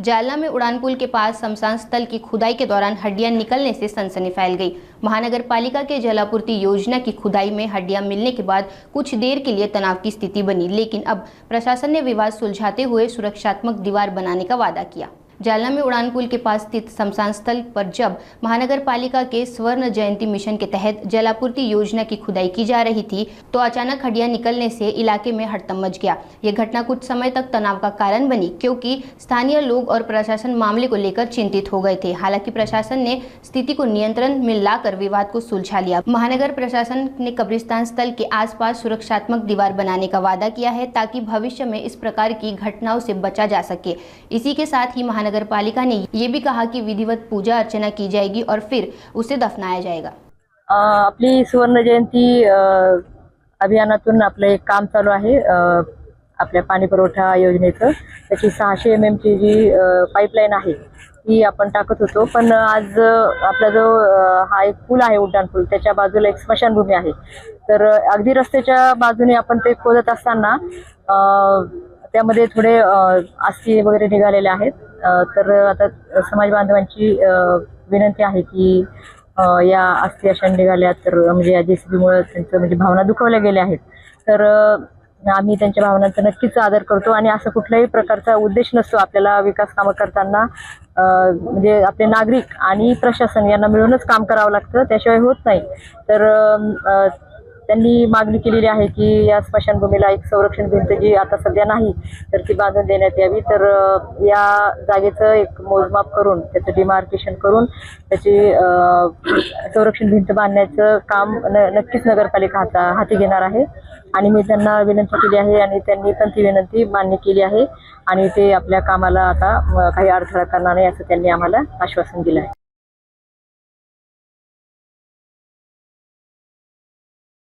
जालना में उड़ानपुल के पास शमशान स्थल की खुदाई के दौरान हड्डियां निकलने से सनसनी फैल गई। महानगर पालिका के जलापूर्ति योजना की खुदाई में हड्डियां मिलने के बाद कुछ देर के लिए तनाव की स्थिति बनी, लेकिन अब प्रशासन ने विवाद सुलझाते हुए सुरक्षात्मक दीवार बनाने का वादा किया। जालना में उड़ानपुल के पास स्थित शमशान स्थल पर जब महानगर पालिका के स्वर्ण जयंती मिशन के तहत जलापूर्ति योजना की खुदाई की जा रही थी तो अचानक हड्डियां निकलने से इलाके में हड़कंप मच गया। यह घटना कुछ समय तक तनाव का कारण बनी, क्योंकि स्थानीय लोग और प्रशासन मामले को लेकर चिंतित हो गए थे। हालांकि प्रशासन ने स्थिति को नियंत्रण में लाकर विवाद को सुलझा लिया। महानगर प्रशासन ने कब्रिस्तान स्थल के आसपास सुरक्षात्मक दीवार बनाने का वादा किया है, ताकि भविष्य में इस प्रकार की घटनाओं से बचा जा सके। इसी के साथ ही महानगर पालिका ने ये भी कहा कि विधिवत पूजा अर्चना की जाएगी और फिर उसे दफनाया जाएगा। आपली सुवर्ण जयंती अभियानातून आपलं एक काम चालू आहे। आपल्या पाणी पुरवठा योजनेचं त्याची 600 mm ची जी पाईपलाईन आहे ती आपण टाकत होतो, पण आज आपला जो हा एक पूल आहे उड्डाण पूल, त्याच्या बाजूला एक स्मशानभूमी आहे। तर अगदी रस्त्याच्या बाजूने आपण ते खोदत असताना त्यामध्ये थोडे अस्थी वगैरे निघालेले आहेत। तर आता समाज बांधवांची विनंती आहे की या अस्थी अशा निघाल्या तर म्हणजे या जेसीबीमुळे त्यांचं म्हणजे भावना दुखावल्या गेल्या आहेत। तर आम्ही त्यांच्या भावनांचा नक्कीच आदर करतो आणि असं कुठल्याही प्रकारचा उद्देश नसतो। आपल्याला विकास कामं करताना म्हणजे आपले नागरिक आणि प्रशासन यांना मिळूनच काम करावं लागतं, त्याशिवाय होत नाही। तर त्यांनी मागणी केलेली आहे की या स्मशानभूमीला एक संरक्षण भिंत जी आता सध्या नाही तर ती बांधून देण्यात यावी। तर या जागेचं एक मोजमाप करून त्याचं डिमार्केशन करून त्याची संरक्षण भिंत बांधण्याचं काम नक्कीच नगरपालिका हाती घेणार आहे आणि मी त्यांना विनंती केली आहे आणि त्यांनी पण ती विनंती मान्य केली आहे आणि ते आपल्या कामाला आता काही अडथळा करणार नाही असं त्यांनी आम्हाला आश्वासन दिलं आहे।